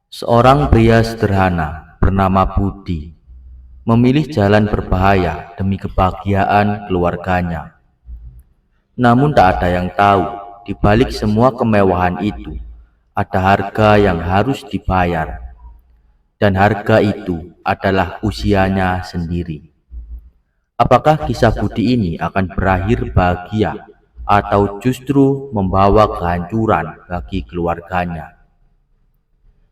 Seorang pria sederhana bernama Budi memilih jalan berbahaya demi kebahagiaan keluarganya. Namun tak ada yang tahu, di balik semua kemewahan itu, ada harga yang harus dibayar. Dan harga itu adalah usianya sendiri. Apakah kisah Budi ini akan berakhir bahagia atau justru membawa kehancuran bagi keluarganya?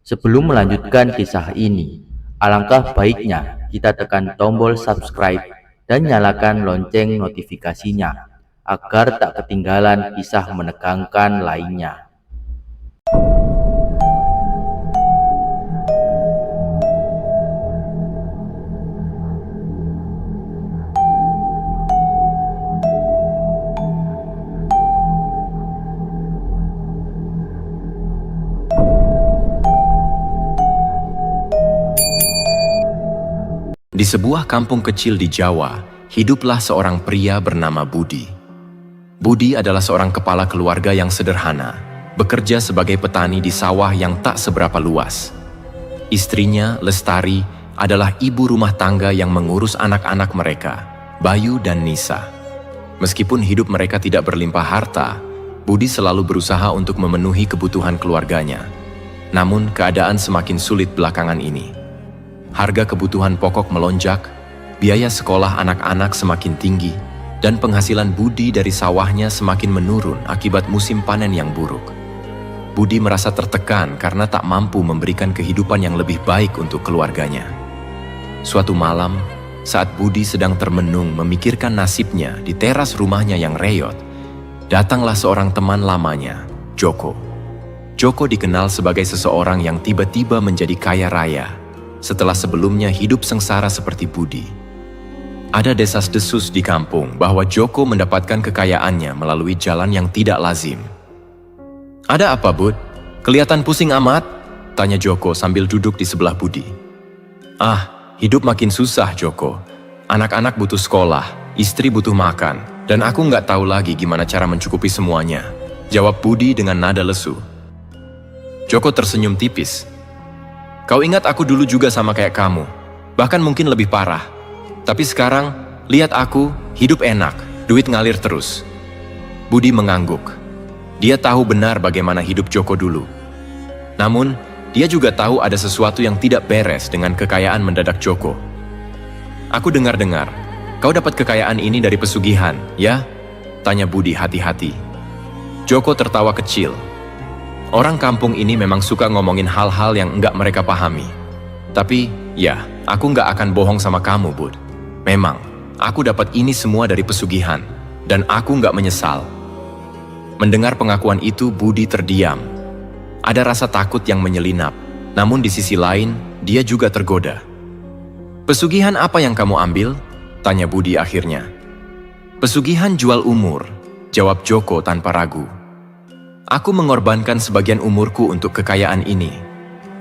Sebelum melanjutkan kisah ini, alangkah baiknya kita tekan tombol subscribe dan nyalakan lonceng notifikasinya agar tak ketinggalan kisah menegangkan lainnya. Di sebuah kampung kecil di Jawa, hiduplah seorang pria bernama Budi. Budi adalah seorang kepala keluarga yang sederhana, bekerja sebagai petani di sawah yang tak seberapa luas. Istrinya, Lestari, adalah ibu rumah tangga yang mengurus anak-anak mereka, Bayu dan Nisa. Meskipun hidup mereka tidak berlimpah harta, Budi selalu berusaha untuk memenuhi kebutuhan keluarganya. Namun, keadaan semakin sulit belakangan ini. Harga kebutuhan pokok melonjak, biaya sekolah anak-anak semakin tinggi, dan penghasilan Budi dari sawahnya semakin menurun akibat musim panen yang buruk. Budi merasa tertekan karena tak mampu memberikan kehidupan yang lebih baik untuk keluarganya. Suatu malam, saat Budi sedang termenung memikirkan nasibnya di teras rumahnya yang reyot, datanglah seorang teman lamanya, Joko. Joko dikenal sebagai seseorang yang tiba-tiba menjadi kaya raya, setelah sebelumnya hidup sengsara seperti Budi. Ada desas-desus di kampung bahwa Joko mendapatkan kekayaannya melalui jalan yang tidak lazim. "Ada apa, Bud? Kelihatan pusing amat?" tanya Joko sambil duduk di sebelah Budi. "Ah, hidup makin susah, Joko. Anak-anak butuh sekolah, istri butuh makan, dan aku nggak tahu lagi gimana cara mencukupi semuanya," jawab Budi dengan nada lesu. Joko tersenyum tipis. "Kau ingat aku dulu juga sama kayak kamu, bahkan mungkin lebih parah. Tapi sekarang, lihat aku, hidup enak, duit ngalir terus." Budi mengangguk. Dia tahu benar bagaimana hidup Joko dulu. Namun, dia juga tahu ada sesuatu yang tidak beres dengan kekayaan mendadak Joko. "Aku dengar-dengar, kau dapat kekayaan ini dari pesugihan, ya?" tanya Budi hati-hati. Joko tertawa kecil. Orang kampung ini memang suka ngomongin hal-hal yang enggak mereka pahami. Tapi, ya, aku enggak akan bohong sama kamu, Bud. Memang, aku dapat ini semua dari pesugihan, dan aku enggak menyesal. Mendengar pengakuan itu, Budi terdiam. Ada rasa takut yang menyelinap, namun di sisi lain, dia juga tergoda. "Pesugihan apa yang kamu ambil?" tanya Budi akhirnya. "Pesugihan jual umur," jawab Joko tanpa ragu. "Aku mengorbankan sebagian umurku untuk kekayaan ini.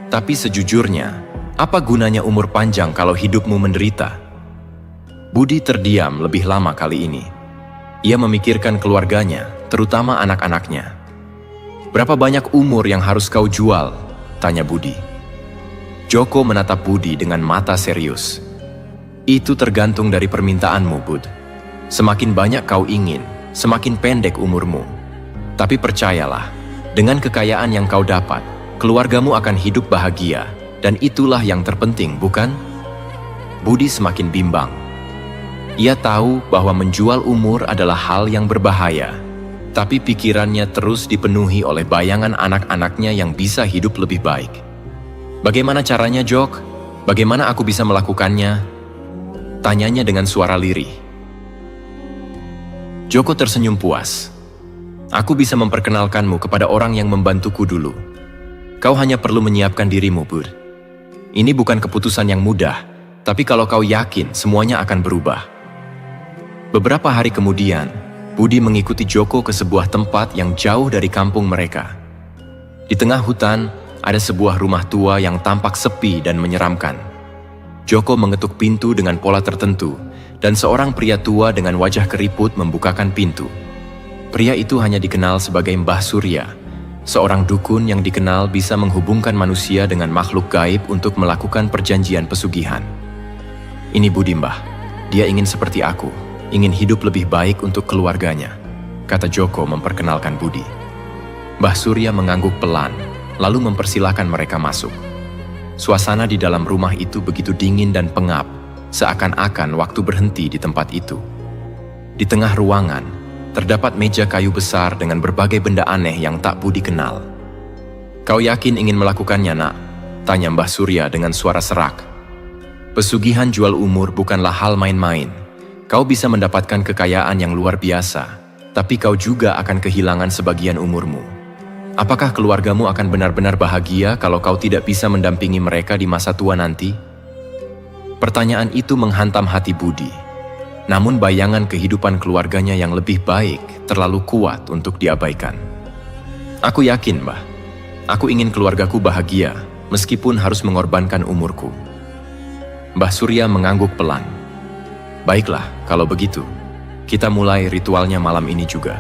Tapi sejujurnya, apa gunanya umur panjang kalau hidupmu menderita?" Budi terdiam lebih lama kali ini. Ia memikirkan keluarganya, terutama anak-anaknya. "Berapa banyak umur yang harus kau jual?" tanya Budi. Joko menatap Budi dengan mata serius. "Itu tergantung dari permintaanmu, Bud. Semakin banyak kau ingin, semakin pendek umurmu. Tapi percayalah, dengan kekayaan yang kau dapat, keluargamu akan hidup bahagia, dan itulah yang terpenting, bukan?" Budi semakin bimbang. Ia tahu bahwa menjual umur adalah hal yang berbahaya, tapi pikirannya terus dipenuhi oleh bayangan anak-anaknya yang bisa hidup lebih baik. "Bagaimana caranya, Jok? Bagaimana aku bisa melakukannya?" tanyanya dengan suara lirih. Joko tersenyum puas. "Aku bisa memperkenalkanmu kepada orang yang membantuku dulu. Kau hanya perlu menyiapkan dirimu, Bud. Ini bukan keputusan yang mudah, tapi kalau kau yakin, semuanya akan berubah." Beberapa hari kemudian, Budi mengikuti Joko ke sebuah tempat yang jauh dari kampung mereka. Di tengah hutan, ada sebuah rumah tua yang tampak sepi dan menyeramkan. Joko mengetuk pintu dengan pola tertentu, dan seorang pria tua dengan wajah keriput membukakan pintu. Pria itu hanya dikenal sebagai Mbah Surya, seorang dukun yang dikenal bisa menghubungkan manusia dengan makhluk gaib untuk melakukan perjanjian pesugihan. Ini Budi, Mbah. Dia ingin seperti aku, ingin hidup lebih baik untuk keluarganya, kata Joko memperkenalkan Budi. Mbah Surya mengangguk pelan, lalu mempersilahkan mereka masuk. Suasana di dalam rumah itu begitu dingin dan pengap, seakan-akan waktu berhenti di tempat itu. Di tengah ruangan, terdapat meja kayu besar dengan berbagai benda aneh yang tak Budi kenal. Kau yakin ingin melakukannya, Nak? Tanya Mbah Surya dengan suara serak. Pesugihan jual umur bukanlah hal main-main. Kau bisa mendapatkan kekayaan yang luar biasa, tapi kau juga akan kehilangan sebagian umurmu. Apakah keluargamu akan benar-benar bahagia kalau kau tidak bisa mendampingi mereka di masa tua nanti? Pertanyaan itu menghantam hati Budi. Namun bayangan kehidupan keluarganya yang lebih baik terlalu kuat untuk diabaikan. Aku yakin, Mbah. Aku ingin keluargaku bahagia, meskipun harus mengorbankan umurku. Mbah Surya mengangguk pelan. Baiklah, kalau begitu, kita mulai ritualnya malam ini juga.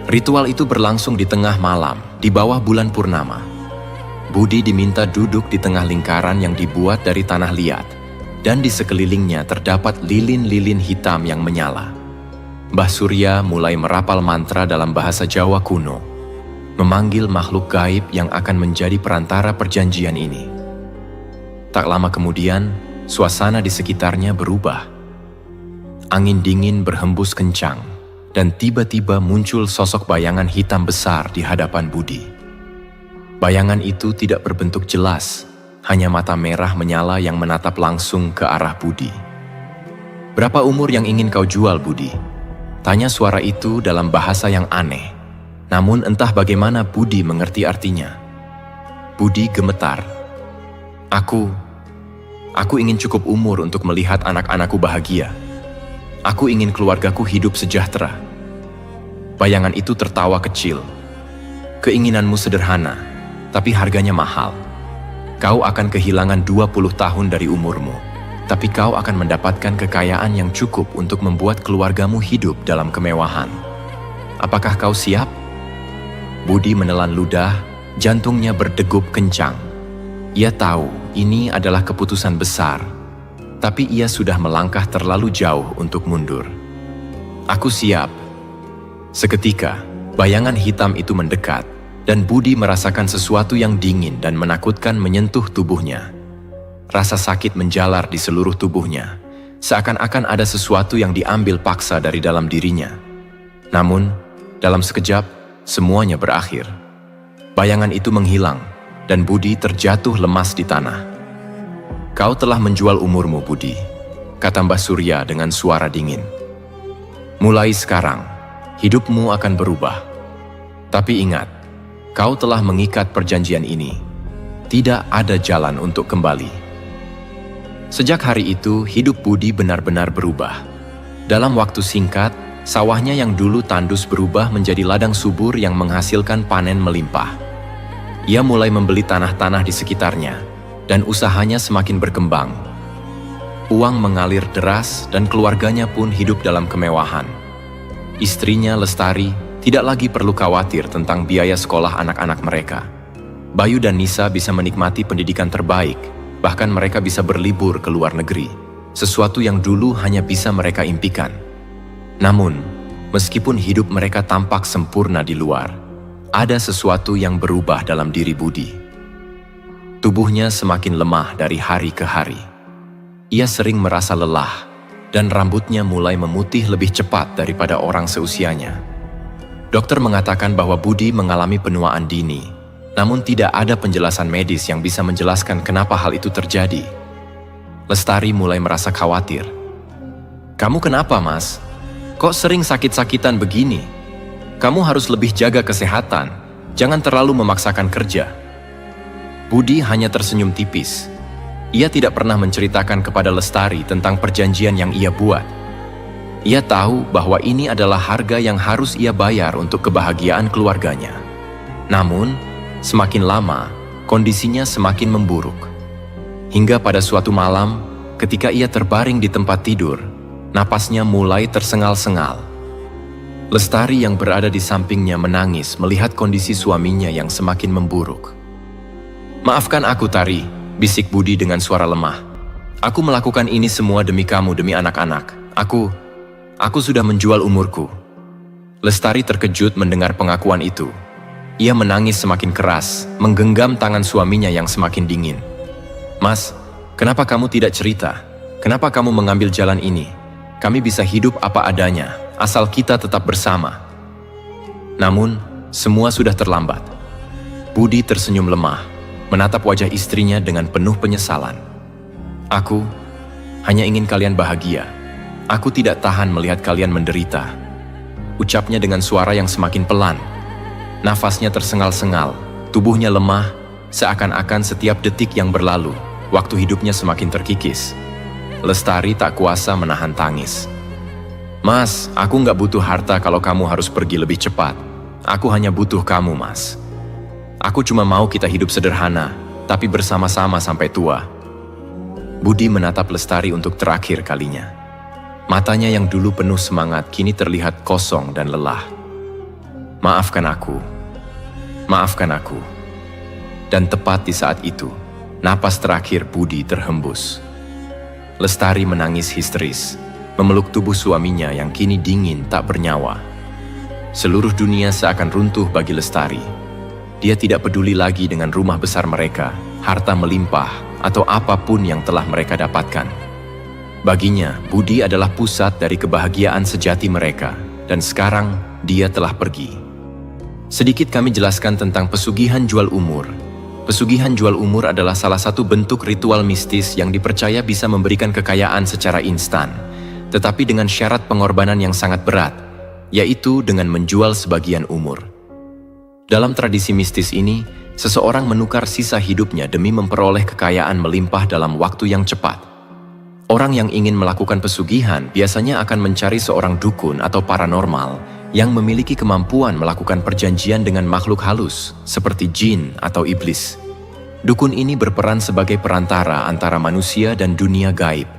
Ritual itu berlangsung di tengah malam, di bawah bulan purnama. Budi diminta duduk di tengah lingkaran yang dibuat dari tanah liat, dan di sekelilingnya terdapat lilin-lilin hitam yang menyala. Mbah Surya mulai merapal mantra dalam bahasa Jawa kuno, memanggil makhluk gaib yang akan menjadi perantara perjanjian ini. Tak lama kemudian, suasana di sekitarnya berubah. Angin dingin berhembus kencang, dan tiba-tiba muncul sosok bayangan hitam besar di hadapan Budi. Bayangan itu tidak berbentuk jelas, hanya mata merah menyala yang menatap langsung ke arah Budi. Berapa umur yang ingin kau jual, Budi? Tanya suara itu dalam bahasa yang aneh. Namun entah bagaimana Budi mengerti artinya. Budi gemetar. Aku ingin cukup umur untuk melihat anak-anakku bahagia. Aku ingin keluargaku hidup sejahtera. Bayangan itu tertawa kecil. Keinginanmu sederhana, tapi harganya mahal. Kau akan kehilangan 20 tahun dari umurmu, tapi kau akan mendapatkan kekayaan yang cukup untuk membuat keluargamu hidup dalam kemewahan. Apakah kau siap? Budi menelan ludah, jantungnya berdegup kencang. Ia tahu ini adalah keputusan besar, tapi ia sudah melangkah terlalu jauh untuk mundur. Aku siap. Seketika, bayangan hitam itu mendekat, dan Budi merasakan sesuatu yang dingin dan menakutkan menyentuh tubuhnya. Rasa sakit menjalar di seluruh tubuhnya, seakan-akan ada sesuatu yang diambil paksa dari dalam dirinya. Namun, dalam sekejap, semuanya berakhir. Bayangan itu menghilang, dan Budi terjatuh lemas di tanah. Kau telah menjual umurmu, Budi, kata Mbah Surya dengan suara dingin. Mulai sekarang, hidupmu akan berubah. Tapi ingat, kau telah mengikat perjanjian ini. Tidak ada jalan untuk kembali. Sejak hari itu, hidup Budi benar-benar berubah. Dalam waktu singkat, sawahnya yang dulu tandus berubah menjadi ladang subur yang menghasilkan panen melimpah. Ia mulai membeli tanah-tanah di sekitarnya, dan usahanya semakin berkembang. Uang mengalir deras dan keluarganya pun hidup dalam kemewahan. Istrinya, Lestari, tidak lagi perlu khawatir tentang biaya sekolah anak-anak mereka. Bayu dan Nisa bisa menikmati pendidikan terbaik, bahkan mereka bisa berlibur ke luar negeri, sesuatu yang dulu hanya bisa mereka impikan. Namun, meskipun hidup mereka tampak sempurna di luar, ada sesuatu yang berubah dalam diri Budi. Tubuhnya semakin lemah dari hari ke hari. Ia sering merasa lelah, dan rambutnya mulai memutih lebih cepat daripada orang seusianya. Dokter mengatakan bahwa Budi mengalami penuaan dini, namun tidak ada penjelasan medis yang bisa menjelaskan kenapa hal itu terjadi. Lestari mulai merasa khawatir. Kamu kenapa, Mas? Kok sering sakit-sakitan begini? Kamu harus lebih jaga kesehatan, jangan terlalu memaksakan kerja. Budi hanya tersenyum tipis. Ia tidak pernah menceritakan kepada Lestari tentang perjanjian yang ia buat. Ia tahu bahwa ini adalah harga yang harus ia bayar untuk kebahagiaan keluarganya. Namun, semakin lama, kondisinya semakin memburuk. Hingga pada suatu malam, ketika ia terbaring di tempat tidur, napasnya mulai tersengal-sengal. Lestari yang berada di sampingnya menangis melihat kondisi suaminya yang semakin memburuk. "Maafkan aku, Tari," bisik Budi dengan suara lemah. "Aku melakukan ini semua demi kamu, demi anak-anak. Aku sudah menjual umurku." Lestari terkejut mendengar pengakuan itu. Ia menangis semakin keras, menggenggam tangan suaminya yang semakin dingin. "Mas, kenapa kamu tidak cerita? Kenapa kamu mengambil jalan ini? Kami bisa hidup apa adanya, asal kita tetap bersama." Namun, semua sudah terlambat. Budi tersenyum lemah, menatap wajah istrinya dengan penuh penyesalan. "Aku hanya ingin kalian bahagia. Aku tidak tahan melihat kalian menderita," ucapnya dengan suara yang semakin pelan. Nafasnya tersengal-sengal, tubuhnya lemah, seakan-akan setiap detik yang berlalu, waktu hidupnya semakin terkikis. Lestari tak kuasa menahan tangis. "Mas, aku nggak butuh harta kalau kamu harus pergi lebih cepat. Aku hanya butuh kamu, Mas. Aku cuma mau kita hidup sederhana, tapi bersama-sama sampai tua." Budi menatap Lestari untuk terakhir kalinya. Matanya yang dulu penuh semangat kini terlihat kosong dan lelah. "Maafkan aku. Maafkan aku." Dan tepat di saat itu, napas terakhir Budi terhembus. Lestari menangis histeris, memeluk tubuh suaminya yang kini dingin tak bernyawa. Seluruh dunia seakan runtuh bagi Lestari. Dia tidak peduli lagi dengan rumah besar mereka, harta melimpah, atau apapun yang telah mereka dapatkan. Baginya, Budi adalah pusat dari kebahagiaan sejati mereka, dan sekarang dia telah pergi. Sedikit kami jelaskan tentang pesugihan jual umur. Pesugihan jual umur adalah salah satu bentuk ritual mistis yang dipercaya bisa memberikan kekayaan secara instan, tetapi dengan syarat pengorbanan yang sangat berat, yaitu dengan menjual sebagian umur. Dalam tradisi mistis ini, seseorang menukar sisa hidupnya demi memperoleh kekayaan melimpah dalam waktu yang cepat. Orang yang ingin melakukan pesugihan biasanya akan mencari seorang dukun atau paranormal yang memiliki kemampuan melakukan perjanjian dengan makhluk halus, seperti jin atau iblis. Dukun ini berperan sebagai perantara antara manusia dan dunia gaib.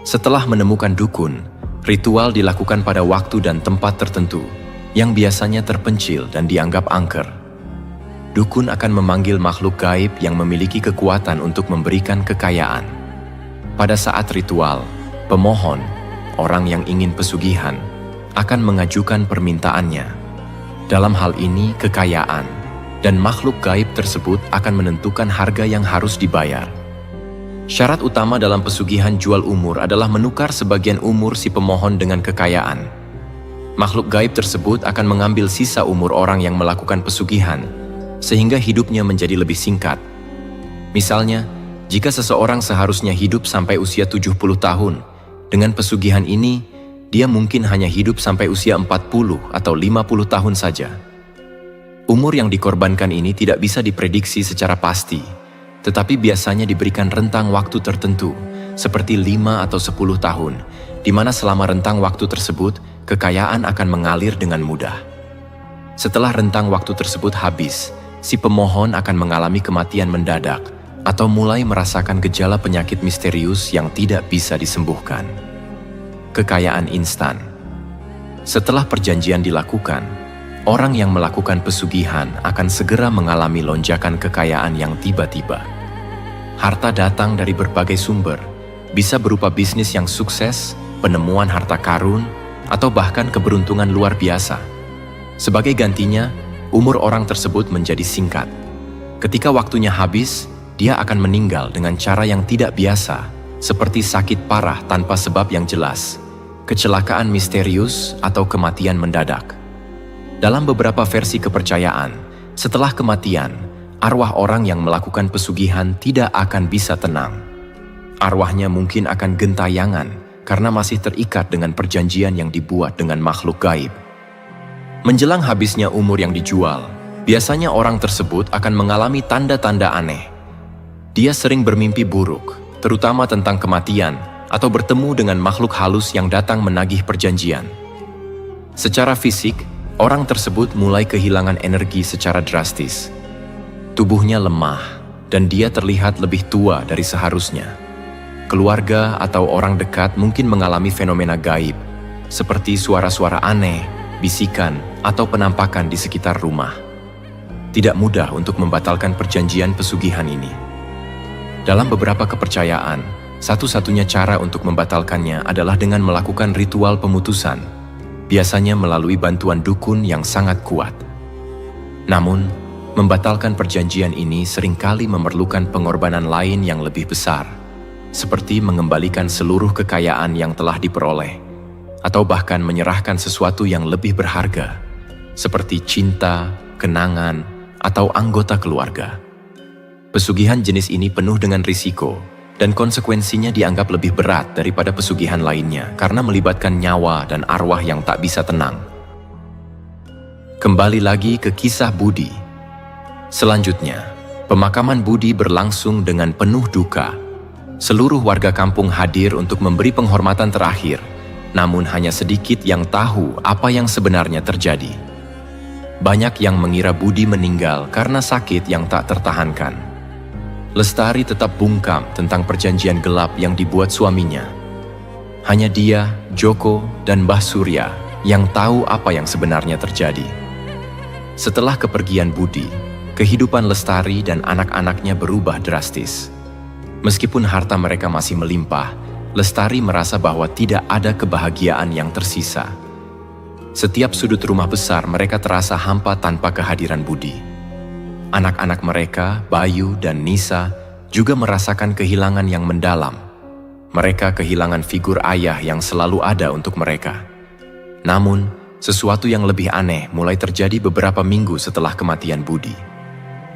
Setelah menemukan dukun, ritual dilakukan pada waktu dan tempat tertentu, yang biasanya terpencil dan dianggap angker. Dukun akan memanggil makhluk gaib yang memiliki kekuatan untuk memberikan kekayaan. Pada saat ritual, pemohon, orang yang ingin pesugihan, akan mengajukan permintaannya. Dalam hal ini, kekayaan dan makhluk gaib tersebut akan menentukan harga yang harus dibayar. Syarat utama dalam pesugihan jual umur adalah menukar sebagian umur si pemohon dengan kekayaan. Makhluk gaib tersebut akan mengambil sisa umur orang yang melakukan pesugihan, sehingga hidupnya menjadi lebih singkat. Misalnya, jika seseorang seharusnya hidup sampai usia 70 tahun, dengan pesugihan ini, dia mungkin hanya hidup sampai usia 40 atau 50 tahun saja. Umur yang dikorbankan ini tidak bisa diprediksi secara pasti, tetapi biasanya diberikan rentang waktu tertentu, seperti 5 atau 10 tahun, di mana selama rentang waktu tersebut, kekayaan akan mengalir dengan mudah. Setelah rentang waktu tersebut habis, si pemohon akan mengalami kematian mendadak, atau mulai merasakan gejala penyakit misterius yang tidak bisa disembuhkan. Kekayaan instan. Setelah perjanjian dilakukan, orang yang melakukan pesugihan akan segera mengalami lonjakan kekayaan yang tiba-tiba. Harta datang dari berbagai sumber, bisa berupa bisnis yang sukses, penemuan harta karun, atau bahkan keberuntungan luar biasa. Sebagai gantinya, umur orang tersebut menjadi singkat. Ketika waktunya habis, dia akan meninggal dengan cara yang tidak biasa, seperti sakit parah tanpa sebab yang jelas, kecelakaan misterius, atau kematian mendadak. Dalam beberapa versi kepercayaan, setelah kematian, arwah orang yang melakukan pesugihan tidak akan bisa tenang. Arwahnya mungkin akan gentayangan karena masih terikat dengan perjanjian yang dibuat dengan makhluk gaib. Menjelang habisnya umur yang dijual, biasanya orang tersebut akan mengalami tanda-tanda aneh. Dia sering bermimpi buruk, terutama tentang kematian, atau bertemu dengan makhluk halus yang datang menagih perjanjian. Secara fisik, orang tersebut mulai kehilangan energi secara drastis. Tubuhnya lemah, dan dia terlihat lebih tua dari seharusnya. Keluarga atau orang dekat mungkin mengalami fenomena gaib, seperti suara-suara aneh, bisikan, atau penampakan di sekitar rumah. Tidak mudah untuk membatalkan perjanjian pesugihan ini. Dalam beberapa kepercayaan, satu-satunya cara untuk membatalkannya adalah dengan melakukan ritual pemutusan, biasanya melalui bantuan dukun yang sangat kuat. Namun, membatalkan perjanjian ini seringkali memerlukan pengorbanan lain yang lebih besar, seperti mengembalikan seluruh kekayaan yang telah diperoleh, atau bahkan menyerahkan sesuatu yang lebih berharga, seperti cinta, kenangan, atau anggota keluarga. Pesugihan jenis ini penuh dengan risiko, dan konsekuensinya dianggap lebih berat daripada pesugihan lainnya karena melibatkan nyawa dan arwah yang tak bisa tenang. Kembali lagi ke kisah Budi. Selanjutnya, pemakaman Budi berlangsung dengan penuh duka. Seluruh warga kampung hadir untuk memberi penghormatan terakhir, namun hanya sedikit yang tahu apa yang sebenarnya terjadi. Banyak yang mengira Budi meninggal karena sakit yang tak tertahankan. Lestari tetap bungkam tentang perjanjian gelap yang dibuat suaminya. Hanya dia, Joko, dan Mbah Surya yang tahu apa yang sebenarnya terjadi. Setelah kepergian Budi, kehidupan Lestari dan anak-anaknya berubah drastis. Meskipun harta mereka masih melimpah, Lestari merasa bahwa tidak ada kebahagiaan yang tersisa. Setiap sudut rumah besar mereka terasa hampa tanpa kehadiran Budi. Anak-anak mereka, Bayu dan Nisa, juga merasakan kehilangan yang mendalam. Mereka kehilangan figur ayah yang selalu ada untuk mereka. Namun, sesuatu yang lebih aneh mulai terjadi beberapa minggu setelah kematian Budi.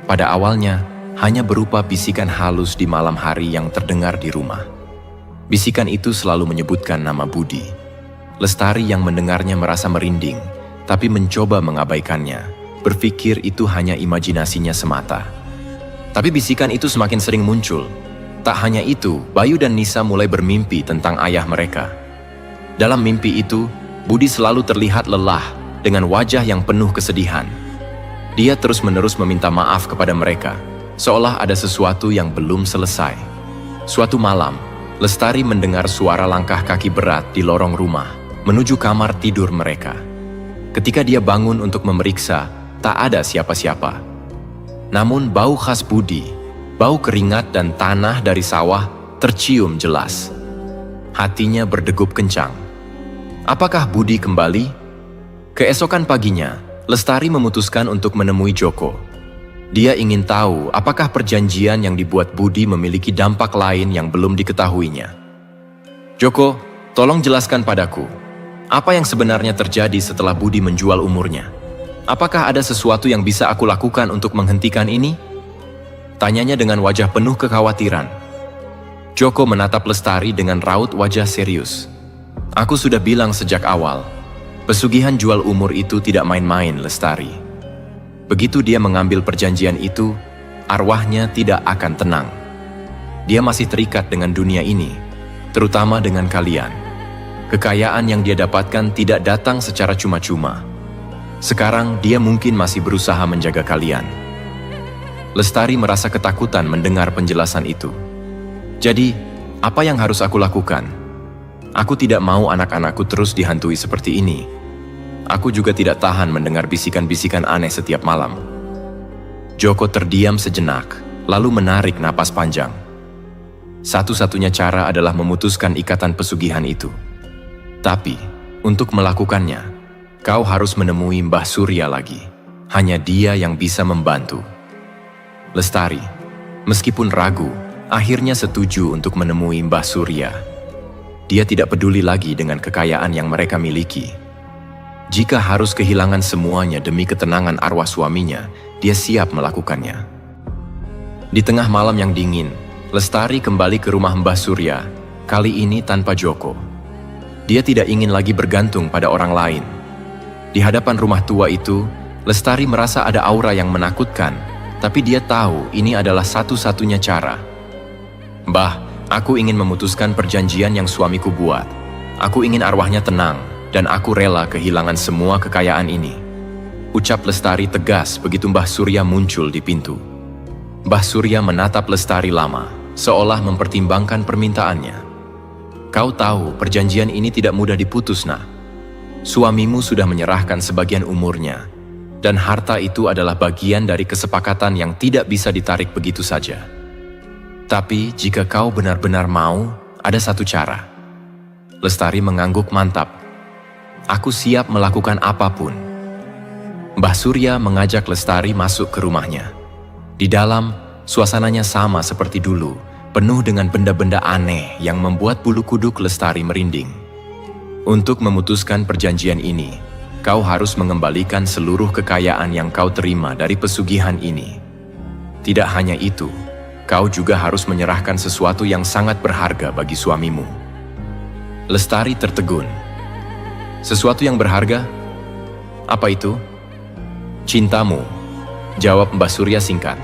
Pada awalnya, hanya berupa bisikan halus di malam hari yang terdengar di rumah. Bisikan itu selalu menyebutkan nama Budi. Lestari yang mendengarnya merasa merinding, tapi mencoba mengabaikannya, berpikir itu hanya imajinasinya semata. Tapi bisikan itu semakin sering muncul. Tak hanya itu, Bayu dan Nisa mulai bermimpi tentang ayah mereka. Dalam mimpi itu, Budi selalu terlihat lelah dengan wajah yang penuh kesedihan. Dia terus-menerus meminta maaf kepada mereka, seolah ada sesuatu yang belum selesai. Suatu malam, Lestari mendengar suara langkah kaki berat di lorong rumah, menuju kamar tidur mereka. Ketika dia bangun untuk memeriksa, tak ada siapa-siapa. Namun bau khas Budi, bau keringat dan tanah dari sawah tercium jelas. Hatinya berdegup kencang. Apakah Budi kembali? Keesokan paginya, Lestari memutuskan untuk menemui Joko. Dia ingin tahu apakah perjanjian yang dibuat Budi memiliki dampak lain yang belum diketahuinya. Joko, tolong jelaskan padaku, apa yang sebenarnya terjadi setelah Budi menjual umurnya? Apakah ada sesuatu yang bisa aku lakukan untuk menghentikan ini? Tanyanya dengan wajah penuh kekhawatiran. Joko menatap Lestari dengan raut wajah serius. Aku sudah bilang sejak awal, pesugihan jual umur itu tidak main-main, Lestari. Begitu dia mengambil perjanjian itu, arwahnya tidak akan tenang. Dia masih terikat dengan dunia ini, terutama dengan kalian. Kekayaan yang dia dapatkan tidak datang secara cuma-cuma. Sekarang dia mungkin masih berusaha menjaga kalian. Lestari merasa ketakutan mendengar penjelasan itu. Jadi, apa yang harus aku lakukan? Aku tidak mau anak-anakku terus dihantui seperti ini. Aku juga tidak tahan mendengar bisikan-bisikan aneh setiap malam. Joko terdiam sejenak, lalu menarik napas panjang. Satu-satunya cara adalah memutuskan ikatan pesugihan itu. Tapi, untuk melakukannya, kau harus menemui Mbah Surya lagi. Hanya dia yang bisa membantu. Lestari, meskipun ragu, akhirnya setuju untuk menemui Mbah Surya. Dia tidak peduli lagi dengan kekayaan yang mereka miliki. Jika harus kehilangan semuanya demi ketenangan arwah suaminya, dia siap melakukannya. Di tengah malam yang dingin, Lestari kembali ke rumah Mbah Surya, kali ini tanpa Joko. Dia tidak ingin lagi bergantung pada orang lain. Di hadapan rumah tua itu, Lestari merasa ada aura yang menakutkan, tapi dia tahu ini adalah satu-satunya cara. Mbah, aku ingin memutuskan perjanjian yang suamiku buat. Aku ingin arwahnya tenang, dan aku rela kehilangan semua kekayaan ini. Ucap Lestari tegas begitu Mbah Surya muncul di pintu. Mbah Surya menatap Lestari lama, seolah mempertimbangkan permintaannya. Kau tahu perjanjian ini tidak mudah diputus, Nak. Suamimu sudah menyerahkan sebagian umurnya, dan harta itu adalah bagian dari kesepakatan yang tidak bisa ditarik begitu saja. Tapi jika kau benar-benar mau, ada satu cara. Lestari mengangguk mantap. Aku siap melakukan apapun. Mbah Surya mengajak Lestari masuk ke rumahnya. Di dalam, suasananya sama seperti dulu, penuh dengan benda-benda aneh yang membuat bulu kuduk Lestari merinding. Untuk memutuskan perjanjian ini, kau harus mengembalikan seluruh kekayaan yang kau terima dari pesugihan ini. Tidak hanya itu, kau juga harus menyerahkan sesuatu yang sangat berharga bagi suamimu. Lestari tertegun. Sesuatu yang berharga? Apa itu? Cintamu, jawab Mbah Surya singkat.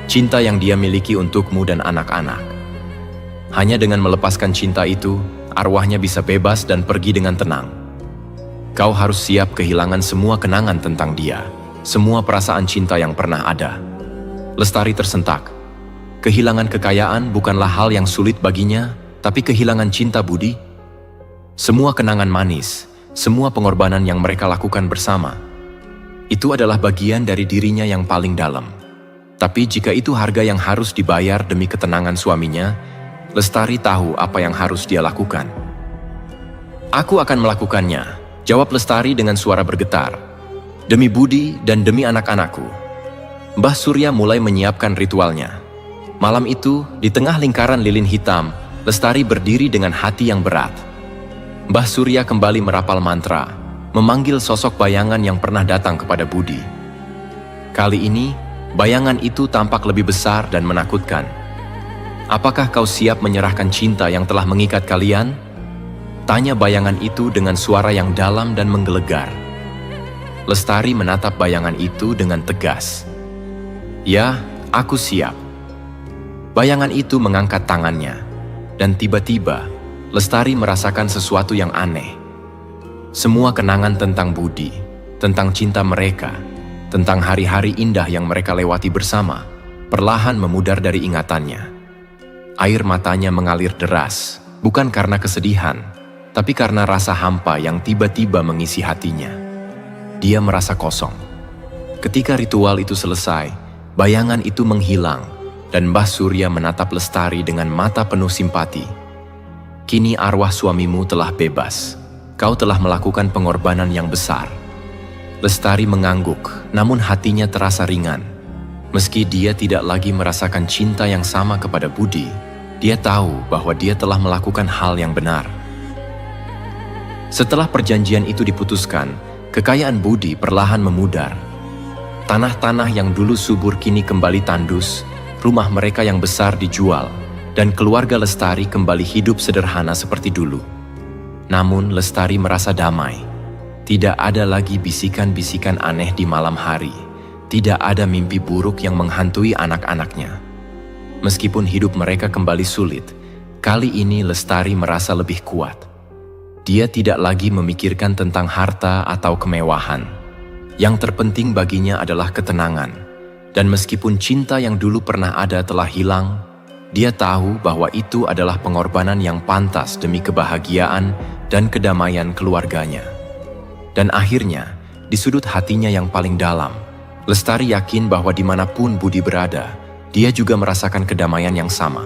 Cinta yang dia miliki untukmu dan anak-anak. Hanya dengan melepaskan cinta itu, arwahnya bisa bebas dan pergi dengan tenang. Kau harus siap kehilangan semua kenangan tentang dia, semua perasaan cinta yang pernah ada. Lestari tersentak. Kehilangan kekayaan bukanlah hal yang sulit baginya, tapi kehilangan cinta Budi. Semua kenangan manis, semua pengorbanan yang mereka lakukan bersama, itu adalah bagian dari dirinya yang paling dalam. Tapi jika itu harga yang harus dibayar demi ketenangan suaminya, Lestari tahu apa yang harus dia lakukan. Aku akan melakukannya, jawab Lestari dengan suara bergetar. Demi Budi dan demi anak-anakku. Mbah Surya mulai menyiapkan ritualnya. Malam itu, di tengah lingkaran lilin hitam, Lestari berdiri dengan hati yang berat. Mbah Surya kembali merapal mantra, memanggil sosok bayangan yang pernah datang kepada Budi. Kali ini, bayangan itu tampak lebih besar dan menakutkan. Apakah kau siap menyerahkan cinta yang telah mengikat kalian? Tanya bayangan itu dengan suara yang dalam dan menggelegar. Lestari menatap bayangan itu dengan tegas. Ya, aku siap. Bayangan itu mengangkat tangannya, dan tiba-tiba Lestari merasakan sesuatu yang aneh. Semua kenangan tentang Budi, tentang cinta mereka, tentang hari-hari indah yang mereka lewati bersama, perlahan memudar dari ingatannya. Air matanya mengalir deras, bukan karena kesedihan, tapi karena rasa hampa yang tiba-tiba mengisi hatinya. Dia merasa kosong. Ketika ritual itu selesai, bayangan itu menghilang, dan Mbah Surya menatap Lestari dengan mata penuh simpati. Kini arwah suamimu telah bebas. Kau telah melakukan pengorbanan yang besar. Lestari mengangguk, namun hatinya terasa ringan. Meski dia tidak lagi merasakan cinta yang sama kepada Budi, dia tahu bahwa dia telah melakukan hal yang benar. Setelah perjanjian itu diputuskan, kekayaan Budi perlahan memudar. Tanah-tanah yang dulu subur kini kembali tandus, rumah mereka yang besar dijual, dan keluarga Lestari kembali hidup sederhana seperti dulu. Namun Lestari merasa damai. Tidak ada lagi bisikan-bisikan aneh di malam hari. Tidak ada mimpi buruk yang menghantui anak-anaknya. Meskipun hidup mereka kembali sulit, kali ini Lestari merasa lebih kuat. Dia tidak lagi memikirkan tentang harta atau kemewahan. Yang terpenting baginya adalah ketenangan. Dan meskipun cinta yang dulu pernah ada telah hilang, dia tahu bahwa itu adalah pengorbanan yang pantas demi kebahagiaan dan kedamaian keluarganya. Dan akhirnya, di sudut hatinya yang paling dalam, Lestari yakin bahwa dimanapun Budi berada, dia juga merasakan kedamaian yang sama.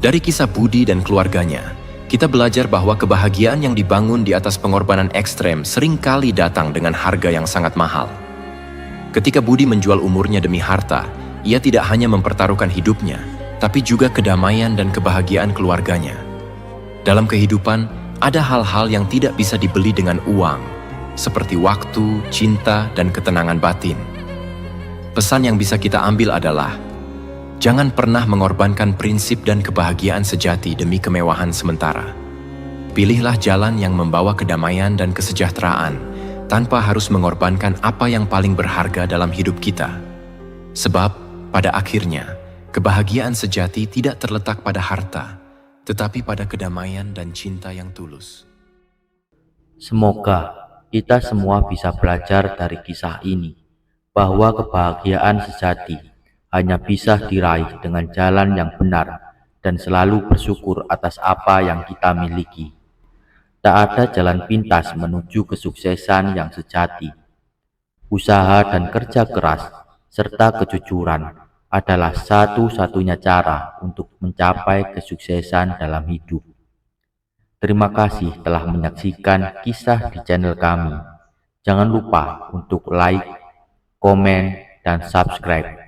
Dari kisah Budi dan keluarganya, kita belajar bahwa kebahagiaan yang dibangun di atas pengorbanan ekstrem seringkali datang dengan harga yang sangat mahal. Ketika Budi menjual umurnya demi harta, ia tidak hanya mempertaruhkan hidupnya, tapi juga kedamaian dan kebahagiaan keluarganya. Dalam kehidupan, ada hal-hal yang tidak bisa dibeli dengan uang, seperti waktu, cinta, dan ketenangan batin. Pesan yang bisa kita ambil adalah, jangan pernah mengorbankan prinsip dan kebahagiaan sejati demi kemewahan sementara. Pilihlah jalan yang membawa kedamaian dan kesejahteraan, tanpa harus mengorbankan apa yang paling berharga dalam hidup kita. Sebab, pada akhirnya, kebahagiaan sejati tidak terletak pada harta, tetapi pada kedamaian dan cinta yang tulus. Semoga kita semua bisa belajar dari kisah ini, bahwa kebahagiaan sejati hanya bisa diraih dengan jalan yang benar dan selalu bersyukur atas apa yang kita miliki. Tak ada jalan pintas menuju kesuksesan yang sejati. Usaha dan kerja keras serta kejujuran adalah satu-satunya cara untuk mencapai kesuksesan dalam hidup. Terima kasih telah menyaksikan kisah di channel kami. Jangan lupa untuk like, komen, dan subscribe.